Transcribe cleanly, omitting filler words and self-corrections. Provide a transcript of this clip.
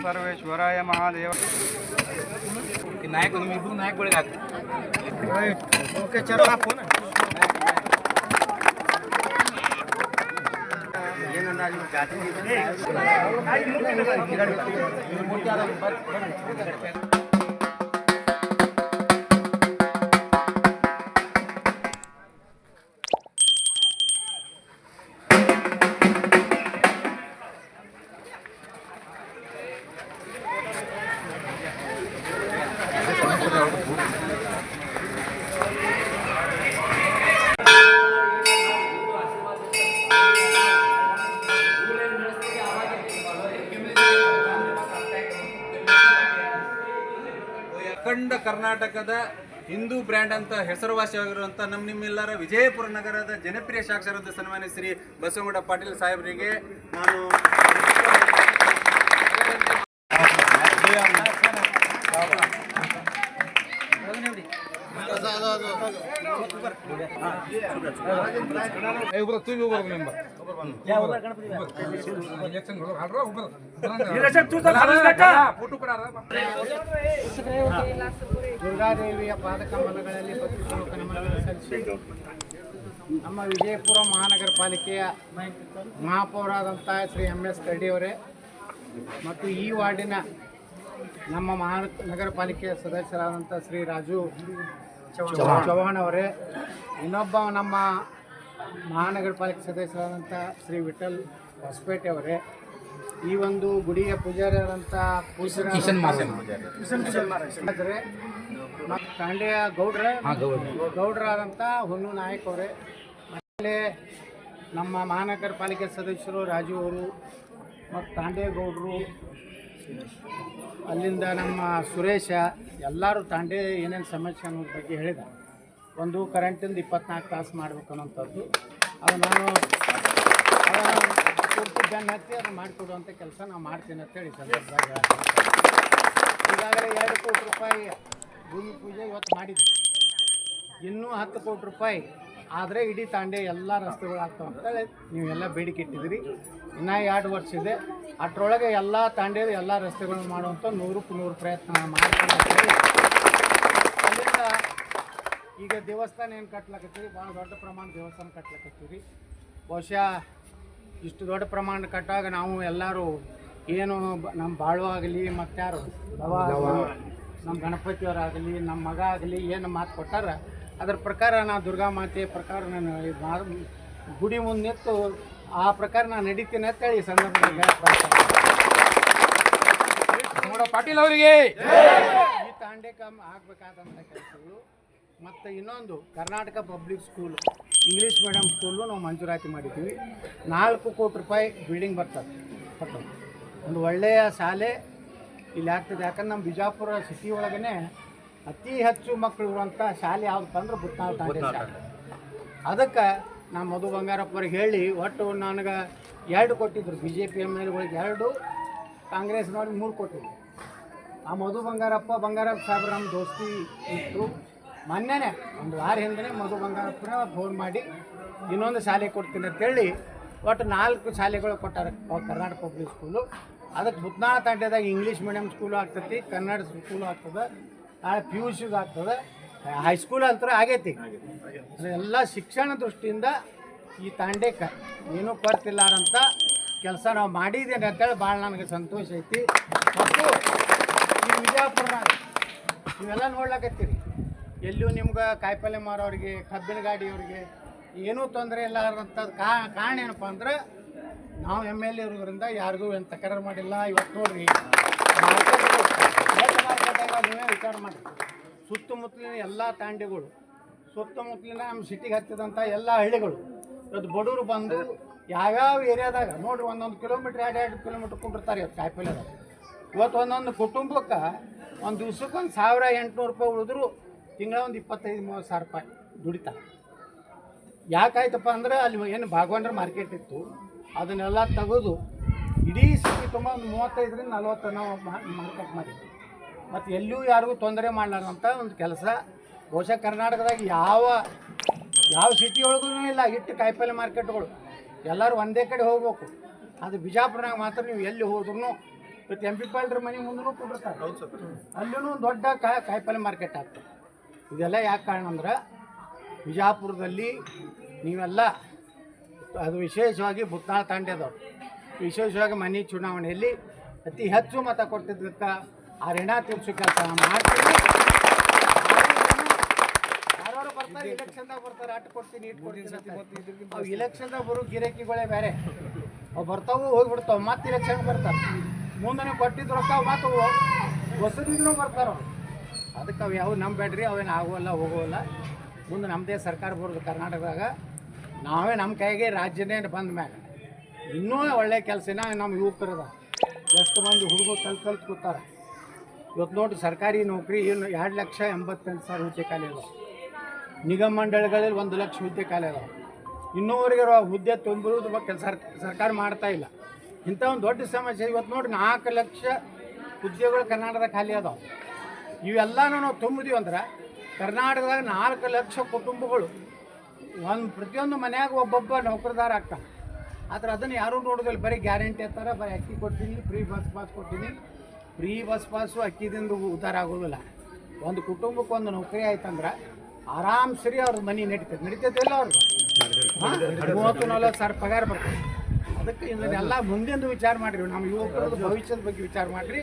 सर्वेश्वराय महादेव नायक तुम्ही नायक बळे ओके चलो फोन ಅಖಂಡ ಕರ್ನಾಟಕದ ಹಿಂದೂ ಬ್ರ್ಯಾಂಡ್ ಅಂತ ಹೆಸರುವಾಸಿಯಾಗಿರುವಂಥ ನಿಮ್ಮೆಲ್ಲರ ವಿಜಯಪುರ ನಗರದ ಜನಪ್ರಿಯ ಸಾಕ್ಷರತೆ ಸನ್ಮಾನ್ಯ ಶ್ರೀ ಬಸವಗೌಡ ಪಾಟೀಲ್ ಸಾಹೇಬರಿಗೆ ನಾನು ದುರ್ಗಾದೇವಿಯ ಪಾದಕಮಲಗಳಲ್ಲಿ ಭಕ್ತಿಪೂರ್ವಕ ನಮನಗಳನ್ನು ಸಲ್ಲಿಸಿ ನಮ್ಮ ವಿಜಯಪುರ ಮಹಾನಗರ ಪಾಲಿಕೆಯ ಮಹಾಪೌರಾದಂಥ ಶ್ರೀ MS ಕರಡಿಯವರೇ ಮತ್ತು ಈ ವಾರ್ಡಿನ ನಮ್ಮ ಮಹಾನಗರ ಪಾಲಿಕೆಯ ಸದಸ್ಯರಾದಂಥ ಶ್ರೀ ರಾಜು ಚೌಹಾಣ್ ಅವರೇ, ಇನ್ನೊಬ್ಬ ನಮ್ಮ ಮಹಾನಗರ ಪಾಲಿಕೆ ಸದಸ್ಯರಾದಂಥ ಶ್ರೀ ವಿಠಲ್ ಹೊಸಪೇಟೆ ಅವರೇ, ಈ ಒಂದು ಗುಡಿಯ ಪೂಜಾರಿಯಾದಂಥ ಮತ್ತು ತಾಂಡೆಯ ಗೌಡ್ರಾದಂಥ ಹೊನ್ನು ನಾಯಕ್ ಅವರೇ, ಆಮೇಲೆ ನಮ್ಮ ಮಹಾನಗರ ಪಾಲಿಕೆ ಸದಸ್ಯರು ರಾಜು ಅವರು ಮತ್ತು ತಾಂಡೇಗೌಡರು, ಅಲ್ಲಿಂದ ನಮ್ಮ ಸುರೇಶ ಎಲ್ಲರೂ ತಾಂಡೆ ಏನೇನು ಸಮಸ್ಯೆ ಅನ್ನೋದ್ರ ಬಗ್ಗೆ ಹೇಳಿದ. ಒಂದು ಕರೆಂಟಿಂದ 24 ತಾಸು ಮಾಡಬೇಕು ಅನ್ನೋಂಥದ್ದು, ಅದು ನಾನು ಪೂರ್ತಿ ಬೆನ್ನು ಹತ್ತಿ ಅದು ಮಾಡಿಕೊಡುವಂಥ ಕೆಲಸ ನಾವು ಮಾಡ್ತೀನಿ ಅಂತೇಳಿ ಸಂದರ್ಭದಾಗ ಈಗಾಗಲೇ 2 ಕೋಟಿ ರೂಪಾಯಿ ಭೂಮಿ ಪೂಜೆ ಇವತ್ತು ಮಾಡಿದ್ವಿ. ಇನ್ನೂ 10 ಕೋಟಿ ರೂಪಾಯಿ ಆದರೆ ಇಡೀ ತಾಂಡೆ ಎಲ್ಲ ರಸ್ತೆಗಳು ಆಗ್ತಾವೆ ಅಂತೇಳಿ ನೀವೆಲ್ಲ ಬೇಡಿಕೆ ಇಟ್ಟಿದ್ದೀರಿ. ಇನ್ನೂ 2 ವರ್ಷ ಇದೆ, ಅಷ್ಟರೊಳಗೆ ಎಲ್ಲ ತಾಂಡೆದು ಎಲ್ಲ ರಸ್ತೆಗಳನ್ನು ಮಾಡುವಂಥ 100ಕ್ಕೆ 100 ಪ್ರಯತ್ನ ಮಾಡ್ಕೊಂಡು ಅಲ್ಲಿಂದ ಈಗ ದೇವಸ್ಥಾನ ಏನು ಕಟ್ಲಕತ್ತೀವಿ, ಭಾಳ ದೊಡ್ಡ ಪ್ರಮಾಣ ದೇವಸ್ಥಾನ ಕಟ್ಲಕತ್ತೀವಿ. ಬಹುಶಃ ಇಷ್ಟು ದೊಡ್ಡ ಪ್ರಮಾಣ ಕಟ್ಟಾಗ ನಾವು ಎಲ್ಲರೂ ಏನು ನಮ್ಮ ಬಾಳು ಆಗಲಿ ಮತ್ತಾರು ನಮ್ಮ ಗಣಪತಿಯವರಾಗಲಿ ನಮ್ಮ ಮಗ ಆಗಲಿ ಏನು ಮಾತು ಕೊಟ್ಟಾರ ಅದ್ರ ಪ್ರಕಾರ ನಾನು ದುರ್ಗಾ ಮಾತೆ ಪ್ರಕಾರ ನಾನು ಗುಡಿ ಮುಂದೆ ನಿಂತು ಆ ಪ್ರಕಾರ ನಾನು ನಡೀತೀನಿ ಅಂತೇಳಿ ಸಂದರ್ಭದಲ್ಲಿ ಪಾಟೀಲ್ ಅವರಿಗೆ ಈ ತಾಂಡೇಕ ಆಗಬೇಕಾದಂಥ ಕೆಲಸಗಳು. ಮತ್ತು ಇನ್ನೊಂದು Karnataka public school English medium school ನಾವು ಮಂಜೂರಾತಿ ಮಾಡಿದ್ದೀವಿ. 4 ಕೋಟಿ ರೂಪಾಯಿ ಬಿಲ್ಡಿಂಗ್ ಬರ್ತದೆ. ಒಂದು ಒಳ್ಳೆಯ ಶಾಲೆ ಇಲ್ಲಿ ಆಗ್ತದೆ. ಯಾಕಂದ್ರೆ ನಮ್ಮ ಬಿಜಾಪುರ ಸಿಟಿ ಒಳಗೇ ಅತಿ ಹೆಚ್ಚು ಮಕ್ಕಳು ಇರುವಂಥ ಶಾಲೆ ಯಾವ್ದು ಅಂದ್ರೆ ಬುತ್ನಾಳ್ ತಾಂಡೆ ಶಾಲೆ. ಅದಕ್ಕೆ ನಾನು ಮಧು ಬಂಗಾರಪ್ಪವ್ರಿಗೆ ಹೇಳಿ ಒಟ್ಟು ನನಗೆ 2 ಕೊಟ್ಟಿದ್ರು. BJP MLAಗಳಿಗೆ 2, ಕಾಂಗ್ರೆಸ್ನವ್ರಿಗೆ 3 ಕೊಟ್ಟಿದ್ರು. ಆ ಮಧು ಬಂಗಾರಪ್ಪ ಸಾಹೇಬ್ರು ನಮ್ಮ ದೋಸ್ತಿ ಇತ್ತು. ಮೊನ್ನೆನೇ ಒಂದು ವಾರ ಹಿಂದೆ ಮಧು ಬಂಗಾರಪ್ಪನ ಫೋನ್ ಮಾಡಿ ಇನ್ನೊಂದು ಶಾಲೆ ಕೊಡ್ತೀನಿ ಅಂತೇಳಿ ಒಟ್ಟು 4 ಶಾಲೆಗಳು ಕೊಟ್ಟಾರೆ ಕರ್ನಾಟಕ ಪಬ್ಲಿಕ್ ಸ್ಕೂಲು. ಅದಕ್ಕೆ ಬುತ್ನಾಳ ತಾಂಡ್ಯದಾಗ ಇಂಗ್ಲೀಷ್ ಮೀಡಿಯಮ್ ಸ್ಕೂಲು ಆಗ್ತೈತಿ, ಕನ್ನಡ ಸ್ಕೂಲು ಆಗ್ತದೆ, ನಾಳೆ PUC ಆಗ್ತದೆ, ಹೈಸ್ಕೂಲ್ ಅಂತ ಆಗೈತಿ. ಎಲ್ಲ ಶಿಕ್ಷಣ ದೃಷ್ಟಿಯಿಂದ ಈ ತಾಂಡೇಕ ಏನೂ ಕೊರತಿಲ್ಲಾರಂಥ ಕೆಲಸ ನಾವು ಮಾಡಿದ್ದೇನೆ ಅಂತೇಳಿ ಭಾಳ ನನಗೆ ಸಂತೋಷ ಐತಿ. ಮತ್ತು ಈ ವಿಜಯಪುರನಾಗ ನೀವೆಲ್ಲ ನೋಡ್ಲಕತ್ತೀರಿ, ಎಲ್ಲಿಯೂ ನಿಮ್ಗೆ ಕಾಯಿಪಲ್ಯ ಮಾರೋರಿಗೆ, ಕಬ್ಬಿನ ಗಾಡಿಯವ್ರಿಗೆ ಏನೂ ತೊಂದರೆ ಇಲ್ಲಾರಂಥದ್ದು ಕಾರಣ ಏನಪ್ಪ ಅಂದ್ರೆ ನಾವು MLA ಇರೋದ್ರಿಂದ ಯಾರಿಗೂ ಏನು ತಕರಾರು ಮಾಡಿಲ್ಲ. ಇವತ್ತು ನೋಡ್ರಿ ಮಾರ್ಕೆಟಾಗ ನೀವೇ ವಿಚಾರ ಮಾಡಿ, ಸುತ್ತಮುತ್ತಲಿನ ಎಲ್ಲ ತಾಂಡೆಗಳು, ಸುತ್ತಮುತ್ತಲಿನ ನಮ್ಮ ಸಿಟಿಗೆ ಹತ್ತಿದಂಥ ಎಲ್ಲ ಹಳ್ಳಿಗಳು ಇವತ್ತು ಬಡವರು ಬಂದು ಯಾವ್ಯಾವ ಏರಿಯಾದಾಗ ನೋಡ್ರಿ 1 ಕಿಲೋಮೀಟ್ರ್ 2 ಕಿಲೋಮೀಟ್ರ್ ಕುಂಡಿರ್ತಾರೆ ಇವತ್ತು ಕಾಯಿಪಲ್ಯದಾಗ. ಇವತ್ತು ಒಂದೊಂದು ಕುಟುಂಬಕ್ಕೆ ಒಂದು ದಿವ್ಸಕ್ಕೆ 1800 ರೂಪಾಯಿ ಉಳಿದ್ರು ತಿಂಗಳ ಒಂದು 25-30 ಸಾವಿರ ರೂಪಾಯಿ ದುಡಿತಾರೆ. ಯಾಕಾಯ್ತಪ್ಪ ಅಂದ್ರೆ ಅಲ್ಲಿ ಏನು ಭಾಗವಂಡ್ರ ಮಾರ್ಕೆಟ್ ಇತ್ತು, ಅದನ್ನೆಲ್ಲ ತೆಗೆದು ಇಡೀ ಸಿಟಿ ತುಂಬ ಒಂದು 35ರಿಂದ 40 ನಾವು ಮಾರ್ಕೆಟ್ ಮಾಡಿದ್ವಿ. ಮತ್ತು ಎಲ್ಲೂ ಯಾರಿಗೂ ತೊಂದರೆ ಮಾಡಲಾರಂಥ ಒಂದು ಕೆಲಸ ಬಹುಶಃ ಕರ್ನಾಟಕದಾಗ ಯಾವ ಸಿಟಿ ಒಳಗೂ ಇಲ್ಲ. ಇಟ್ಟು ಕಾಯಿಪಲ್ಲೆ ಮಾರ್ಕೆಟ್ಗಳು ಎಲ್ಲರೂ ಒಂದೇ ಕಡೆ ಹೋಗ್ಬೇಕು. ಅದು ಬಿಜಾಪುರನಾಗ ಮಾತ್ರ ನೀವು ಎಲ್ಲಿ ಹೋದ್ರೂ ಇವತ್ತು ಎಂ ಪಿ ಪಾಲ್ರ ಮನೆ ಮುಂದೂ ಕೊಟ್ಟಿರ್ತಾರೆ, ಅಲ್ಲೂ ಒಂದು ದೊಡ್ಡ ಕಾಯಿಪಲ್ಲೆ ಮಾರ್ಕೆಟ್ ಆಗ್ತದೆ. ಇದೆಲ್ಲ ಯಾಕೆ ಕಾರಣ ಅಂದ್ರೆ ಬಿಜಾಪುರದಲ್ಲಿ ನೀವೆಲ್ಲ ಅದು ವಿಶೇಷವಾಗಿ ಬುತ್ನಾಳ ತಾಂಡ್ಯದವ್ರು ವಿಶೇಷವಾಗಿ ಮನೆ ಚುನಾವಣೆಯಲ್ಲಿ ಅತಿ ಹೆಚ್ಚು ಮತ ಕೊಟ್ಟಿದ್ದಕ್ಕೆ ಆ ಋಣ ತೀರ್ಸೋ ಕೆಲಸ ಮಾಡ್ತೀನಿ. ಯಾರು ಬರ್ತಾರೆ ಇಲೆಕ್ಷನ್ದಾಗ ಬರ್ತಾರೆ, ಅಟ್ಟು ಕೊಡ್ತೀನಿ ಇಟ್ಟು ಕೊಡ್ತೀನಿ. ಅವು ಇಲೆಕ್ಷನ್ದಾಗ ಬರೋ ಗಿರಾಕಿಗಳೇ ಬೇರೆ, ಅವು ಬರ್ತಾವು ಹೋಗಿಬಿಡ್ತಾವೆ, ಮತ್ತೆ ಇಲೆಕ್ಷನ್ ಬರ್ತಾರೆ. ಮುಂದೆ ನೀವು ಕೊಟ್ಟಿದ್ದು ರೊಕ್ಕ ಮತ್ತು ಹೊಸದಿದ್ರು ಬರ್ತಾರೆ. ಅದಕ್ಕೆ ಅವು ಯಾವ ನಂಬೇಡ್ರಿ, ಅವೇನು ಆಗೋಲ್ಲ ಹೋಗೋಲ್ಲ. ಮುಂದೆ ನಮ್ಮದೇ ಸರ್ಕಾರ ಬರೋದು ಕರ್ನಾಟಕದಾಗ, ನಾವೇ ನಮ್ಮ ಕೈಗೆ ರಾಜ್ಯನೇ ಬಂದ ಮ್ಯಾಗ ಇನ್ನೂ ಒಳ್ಳೆ ಕೆಲಸನ ನಮ್ಮ ಯುವಕರದ ಎಷ್ಟು ಮಂದಿ ಹುಡುಗರು ಕಲ್ತು ಕೂತಾರೆ. ಇವತ್ತು ನೋಡಿ ಸರ್ಕಾರಿ ನೌಕರಿ ಏನು 2,88,000 ಹುದ್ದೆ ಖಾಲಿ ಇದಾವೆ. ನಿಗಮ ಮಂಡಳಿಗಳಲ್ಲಿ 1 ಲಕ್ಷ ಹುದ್ದೆ ಖಾಲಿ ಇದಾವೆ. ಇನ್ನೂವರೆಗೆ ಹುದ್ದೆ ತುಂಬಿರೋದು ಕೆಲಸ ಸರ್ಕಾರ ಮಾಡ್ತಾ ಇಲ್ಲ. ಇಂಥ ಒಂದು ದೊಡ್ಡ ಸಮಸ್ಯೆ. ಇವತ್ತು ನೋಡಿ 4 ಲಕ್ಷ ಹುದ್ದೆಗಳು ಕರ್ನಾಟಕದಾಗ ಖಾಲಿ ಅದಾವೆ. ಇವೆಲ್ಲನೂ ನಾವು ತುಂಬಿದೀವಿ ಅಂದ್ರೆ ಕರ್ನಾಟಕದಾಗ 4 ಲಕ್ಷ ಕುಟುಂಬಗಳು ಪ್ರತಿಯೊಂದು ಮನ್ಯಾಗ ಒಬ್ಬೊಬ್ಬ ನೌಕರದಾರ ಆಗ್ತಾನೆ. ಆದರೆ ಅದನ್ನು ಯಾರೂ ನೋಡೋದಿಲ್ಲ. ಬರೀ ಗ್ಯಾರಂಟಿ ಅಂತಾರೆ, ಬರೀ ಅಕ್ಕಿ ಕೊಡ್ತೀನಿ, ಫ್ರೀ ಬಸ್ ಪಾಸ್ ಕೊಡ್ತೀನಿ. ಫ್ರೀ ಬಸ್ ಪಾಸು ಅಕ್ಕಿದಿಂದ ಉದ್ಧಾರ ಆಗೋದಿಲ್ಲ. ಒಂದು ಕುಟುಂಬಕ್ಕೆ ಒಂದು ನೌಕರಿ ಆಯ್ತಂದ್ರೆ ಆರಾಮ್ ಸರಿ ಅವ್ರ ಮನೆ ನಡೀತೈತಿಲ್ಲ ಅವ್ರಿಗೆ 30-40 ಸಾವಿರ ಪಗಾರ ಬರ್ತದೆ. ಅದಕ್ಕೆ ಇದನ್ನೆಲ್ಲ ಮುಂದೆಂದು ವಿಚಾರ ಮಾಡಿರಿ, ನಮ್ಮ ಯುವಕರ ಭವಿಷ್ಯದ ಬಗ್ಗೆ ವಿಚಾರ ಮಾಡಿರಿ.